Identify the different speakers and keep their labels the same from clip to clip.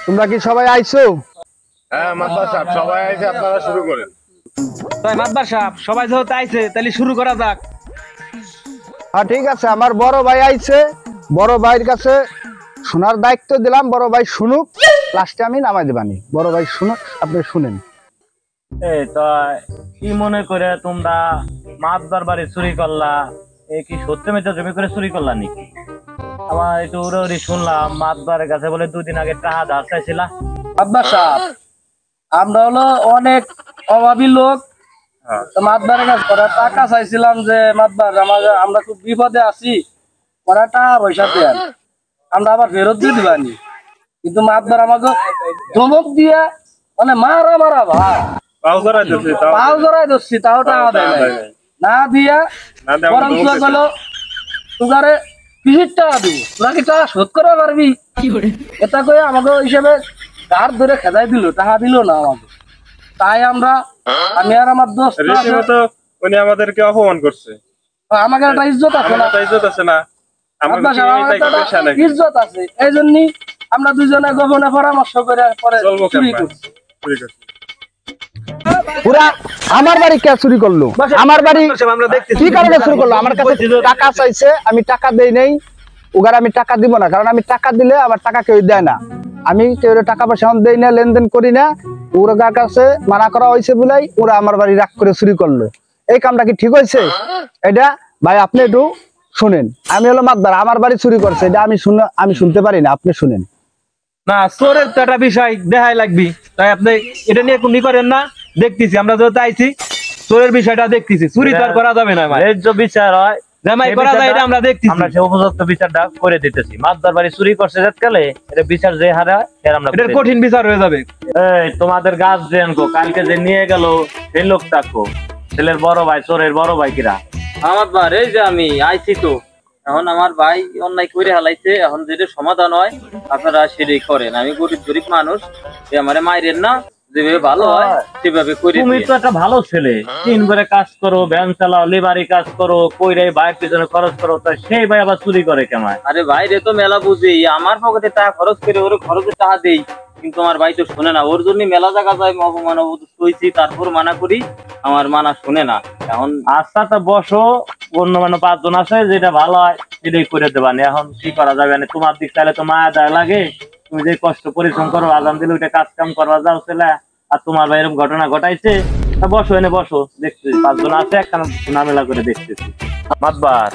Speaker 1: তোমরা কি সবাই আইছো?
Speaker 2: হ্যাঁ মাতবার সাহেব সবাই আইছে, আপনারা শুরু করেন।
Speaker 3: তাই মাতবার সাহেব সবাই যেহেতু আইছে তাহলে শুরু করা যাক।
Speaker 1: হ্যাঁ ঠিক আছে, আমার বড় ভাই আইছে, বড় ভাইয়ের কাছে শোনার দায়িত্ব দিলাম। বড় ভাই শুনুক, লাস্টে আমি নামাই দেবানি। বড় ভাই শুনুক, আপনি শুনেন।
Speaker 3: এই তো কি মনে করে তোমরা মাতবার বাড়ি চুরি করলা? এই কি সত্যি মেয়েটা জমি করে চুরি করলা নাকি? আমার একটু উড়ে শুনলাম মাতবারের কাছে বলে 2 দিন আগে টাকা ধার চাইছিলা।
Speaker 4: মাতবার সাহেব, আমরা হলো অনেক অভাবী লোক, মাতবারের কাছে টাকা চাইছিলাম যে মাতবার আমরা খুব বিপদে আছি, ওরা টাকা পয়সা দেন, আমরা আবার ফেরত দিয়ে দিবানি। কিন্তু মাতবার আমাকে ধমক দিয়ে মানে মারা মারা ভাই পাও জড়াই ধরছি, তাও টাকা দেয় না দিয়া বরঞ্চ গেল তুগারে কিসের টাকা দিব, তোরা কি টাকা শোধ করতে পারবি? এটা কয়ে আমাকে হিসেবে গার ধরে খেদাই দিল, টাকা দিল না আমাকে। তাই আমি আর আমার দোস্ত
Speaker 2: উনি আমাদেরকে অপমান করছে।
Speaker 4: আমাকে একটা ইজ্জত আছে না,
Speaker 2: ইজ্জত আছে না,
Speaker 4: ইজ্জত আছে, এই জন্যই আমরা দুজনে গোপনে পরামর্শ করে পরে চুরি করছি।
Speaker 1: পুরা আমার বাড়ি কে চুরি করলো? আমার বাড়ি কি কারণে চুরি করলো? আমার কাছে টাকা চাইছে, আমি টাকা দেই নাই। ওগার আমি টাকা দিব না, কারণ আমি টাকা দিলে আমার টাকা কেউ দেয় না। আমি কেউ টাকা পয়সা দেই না, লেনদেন করি না। ওরা কাছে মানা করা হয়েছে বলেই ওরা আমার বাড়ি রাগ করে চুরি করলো। এই কামটা কি ঠিক হয়েছে? এটা ভাই আপনি একটু শুনেন। আমি হলো মাতবার, আমার বাড়ি চুরি করছে, এটা আমি শুনতে পারি না, আপনি শুনেন।
Speaker 3: না, চোরের তো একটা বিষয় দেখাই লাগবি, তাই আপনি এটা নিয়ে কোন করেন না। দেখতেছি আমরা যেহেতু আইছি, চোরের বিষয়টা দেখতেছি, চুরি তো আর করা যাবে না। ন্যায্য বিচার হয়, জামাই করা যায়, এটা আমরা দেখতেছি। আমরা সেই উপযুক্ত বিচারটা করে দিতেছি। মাতবার বাড়ি চুরি করছে যাতকালে, এটা বিচার যে হারে হয় আমরা এটা কঠিন বিচার হয়ে যাবে। এই তোমাদের গার্জিয়ান কো কালকে যে নিয়ে গেল সেই লোকটা কো, ছেলের বড় ভাই, চোরের বড় ভাই কিরা?
Speaker 5: আমার বার এই যে আমি আইছি তো, এখন আমার ভাই অন্যায় করে হালাইছে, এখন যেটা সমাধান হয় আপনারা সেটাই করেন। আমি গরিব মানুষ, আমারে মাইরেন না, যেভাবে ভালো হয় সেভাবে করি।
Speaker 3: তুমি তো একটা ভালো ছেলে, 3 করে কাজ করো, ভ্যান চালাও, লেবারি কাজ করো, কইরাই ভাইয়ের পিছনে খরচ করো, তাই সেই ভাই আবার চুরি করে কেমন?
Speaker 5: আরে ভাইরে তো মেলা বুঝি, আমার পকেটে টাকা খরচ করে ওর খরচে টাকা দেই, কিন্তু আমার ভাই তো শোনে না। ওর জন্য মেলা জায়গা যায় অপমান হইছি, তারপর মানা করি, আমার মানা শুনে না। এখন
Speaker 3: আচ্ছা তো বসো, অন্য 5 জন আছে, যেটা ভালো হয় সেটাই করে দেবানি। এখন কি করা যাবে? তোমার দিক চাইলে তো মায়া দায় লাগে, তুমি যে কষ্ট পরিশ্রম করো, আজান দিলে ওইটা কাজ কাম করবা যাও ছেলে, আর তোমার ভাই এরকম ঘটনা ঘটাইছে। বসো, এনে বসো, দেখতেছি 5 জন আছে, একখানা নামেলা করে দেখতেছি। মাতবার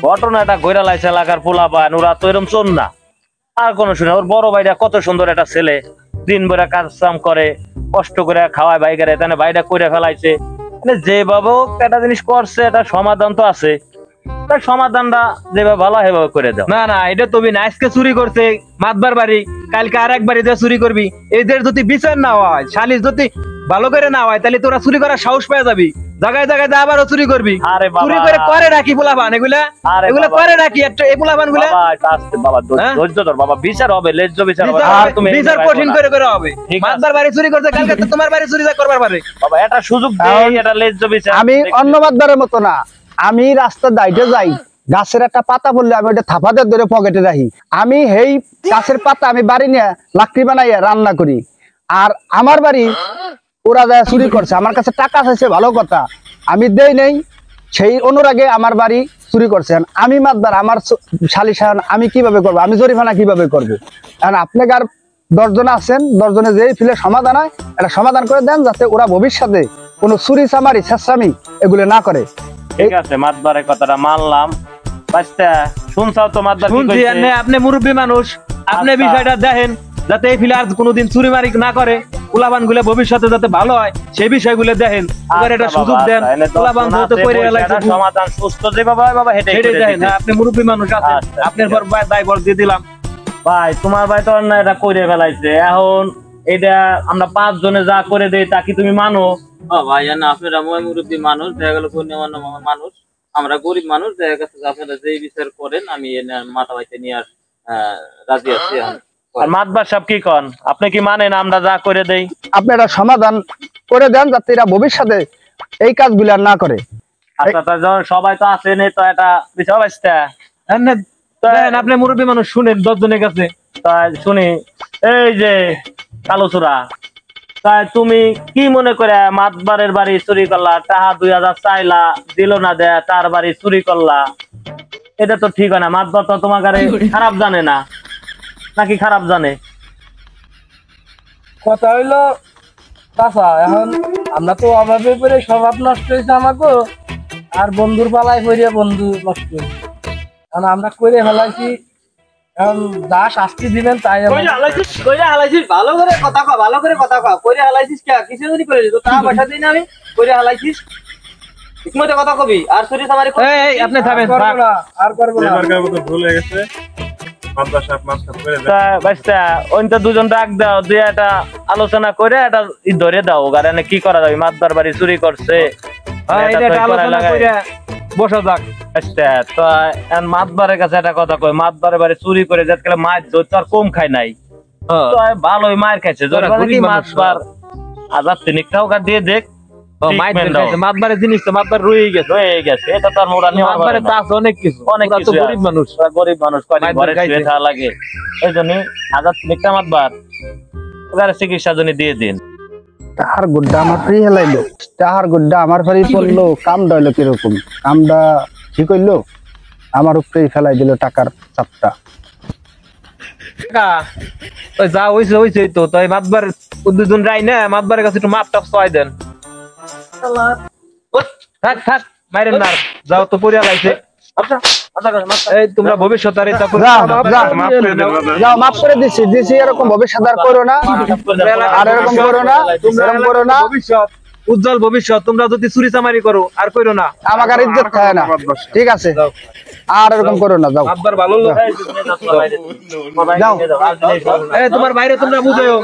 Speaker 3: ঘটনাটা ঘুরা লাইছে এলাকার পোলাপান, ওরা তো এরকম চোর না। আর কোন শুনে, ওর বড় ভাইটা কত সুন্দর একটা ছেলে, দিন ভরে কাজ কাম করে, কষ্ট করে খাওয়ায় ভাইগারে, তাহলে ভাইটা করে ফেলাইছে। যে বাবু একটা জিনিস করছে, এটা সমাধান তো আছে, তার সমাধানটা যেভাবে ভালো সেভাবে করে দাও। না না, এটা তুমি না, আজকে চুরি করছে মাতবার বাড়ি, কালকে আর এক বাড়ি চুরি করবি। এদের যদি বিচার না হয়, সালিশ যদি ভালো করে না হয়, তাহলে তোরা চুরি করার সাহস পেয়ে যাবি, জায়গায় জায়গায় আবারও চুরি করবি। চুরি করে রাখি পোলাপান, এগুলা করে রাখি এই পোলাপান গুলা। বাবা ধৈর্য ধর বাবা, বিচার হবে, ন্যায্য বিচার হবে, বিচার কঠিন করে হবে। মাতবার বাড়ি চুরি করছে, কালকে তো তোমার বাড়ি চুরি করবার পারে। বাবা এটা সুযোগ দেই, এটা ন্যায্য বিচার।
Speaker 1: আমি অন্য মাতবারের মতো না, আমি রাস্তার দাইতে যাই, গাছের একটা পাতা পড়লে আমি ওটা থাপাতে ধরে পকেটে রাখি। আমি এই গাছের পাতা আমি বাড়ি নিয়ে লাকড়ি বানাইয়া রান্না করি। আর আমার বাড়ি ওরা যায় চুরি করছে, আমার কাছে টাকা চাইছে, ভালো কথা, আমি দেই নেই, সেই অনুরাগে আমার বাড়ি চুরি করছেন। আমি মাতবার, আমার সালিশান আমি কিভাবে করবো, আমি জরিমানা কিভাবে করবো? কারণ আপনাকে আর 10 জন আছেন, 10 জনে যেই ফিলে সমাধান হয়, এটা সমাধান করে দেন, যাতে ওরা ভবিষ্যতে কোনো চুরি চামারি ছেঁচড়ামি এগুলো না করে।
Speaker 3: ঠিক আছে, মাতবারের কথাটা মানলাম। বাচ্চা শুনছাও তো মাতবার কি কইছে? আপনি মুরব্বী মানুষ, আপনি বিষয়টা দেখেন, যাতে এই ফিলে আর কোনোদিন চুরি মারি না করে, পোলাপান গুলো ভবিষ্যতে যাতে ভালো হয় সেই বিষয়গুলো দেখেন। এবার এটা সুযোগ দেন, পোলাপান যত করে এলাকা সমাধান সুস্থ যেভাবে হয় বাবা হেঁটে দেখেন। আপনি মুরব্বী মানুষ আছেন, আপনার পর দায়ভার দিয়ে দিলাম। ভাই তোমার ভাই তো অন্যায় এটা করে ফেলাইছে, এখন এটা আমরা 5 জনে যা করে দেই তা কি তুমি মানো?
Speaker 5: ও ভাই না, আপনারা মুরব্বী মানুষ, দেখা গেল গণ্যমান্য মানুষ, আমরা গরিব মানুষ, দেখা গেছে যে আপনারা যেই বিচার করেন আমি এনে মাথা বাইতে নিয়ে আর রাজি আছি এখন।
Speaker 3: আর মাতবার সাহেব কি কন, আপনি কি মানেন আমরা যা করে দেই?
Speaker 1: আপনি একটা সমাধান করে দেন যাতে এরা ভবিষ্যতে এই কাজগুলো আর না করে।
Speaker 3: আচ্ছা তা যখন সবাই তো আছেন এই তো এটা বিষয় বাঁচতে আপনি মুরব্বী মানুষ শুনেন 10 জনের কাছে, তাই শুনি। এই যে কালো চোরা, তাই তুমি কি মনে করে মাতবারের বাড়ি চুরি করলা, টাকা 2000 চাইলা দিল না, দেয়া তার বাড়ি চুরি করলা? এটা তো ঠিক হয় না। মাতবার তো তোমার গাড়ি খারাপ জানে না, নাকি খারাপ জানে?
Speaker 4: কথা হইলো চাচা, এখন আমরা তো অভাবে পড়ে স্বভাব নষ্ট হয়েছে আমাকে, আর বন্ধুর পালায় পড়ে বন্ধু নষ্ট হয়েছে। এখন আমরা করে ফেলাইছি, এখন যা শাস্তি দিবেন তাই
Speaker 5: কইরা হালাইছিস, ভালো করে কথা কও, ভালো করে কথা কও। কইরা হালাইছিস কে? কিছু যদি করে দিত টাকা পয়সা দিই না আমি, কইরা হালাইছিস ঠিকমতো কথা কবি। আর চুরি চামারি
Speaker 3: এই আপনি থামেন,
Speaker 4: করবো না, আর করবো না।
Speaker 2: এবারকার মতো ভুল হয়ে গেছে, মাদ্রাসা সাহেব মাফ করে দেন।
Speaker 3: তা বাচ্চা ওইটা দুজন ডাক দাও, দিয়ে একটা আলোচনা করে একটা ধরে দাও গাড়ি কি করা যাবে। মাতবার বাড়ি চুরি করছে, বসা যাক। আচ্ছা তো মাতবারের কাছে একটা কথা কই, মাতবারের বাড়ি চুরি করে যাতে মাছ ধরতে আর কম খাই নাই, তো ভালোই মার খাইছে। মাতবার আজাদ তিনিক টাকা দিয়ে দেখ, মাতবারের জিনিস তো মাতবার রয়ে গেছে, এটা তো আর মোরা মাতবারের তো আছে অনেক কিছু, অনেক কিছু। গরিব মানুষ, গরিব মানুষ ঘরে শুয়ে থাকা লাগে, এই জন্য আজাদ তিনিকটা মাতবার ওখানে চিকিৎসার জন্য দিয়ে দিন।
Speaker 1: তাহার গুড্ডা আমার ফ্রি হেলাইলো, তাহার গুড্ডা আমার ফ্রি পড়লো, কামটা হইলো কিরকম, কামটা ঠিক হইলো, আমার উপরেই ফেলাই দিল টাকার চাপটা।
Speaker 3: যা হয়েছে হয়েছে তো, তাই মাতবার দুজন রাই না, মাতবারের কাছে একটু মাপ টাপ চাই দেন। থাক থাক মাইরেন না, যাও তো পড়িয়া লাইছে। এই তোমরা ভবিষ্যৎ আর এটা
Speaker 1: যাও মাফ করে দিছি দিছি, এরকম ভবিষ্যৎ আর করো না, আর এরকম করো না, এরকম করো না।
Speaker 3: ভবিষ্যৎ উজ্জ্বল ভবিষ্যৎ, তোমরা যদি চুরি চামারি করো আর করো না,
Speaker 1: আমাকে আর ইজ্জত খায় না, ঠিক আছে? আর এরকম করো না, যাও
Speaker 3: আব্বার ভালো লোক যাও। এই তোমার বাইরে তোমরা বুঝাও।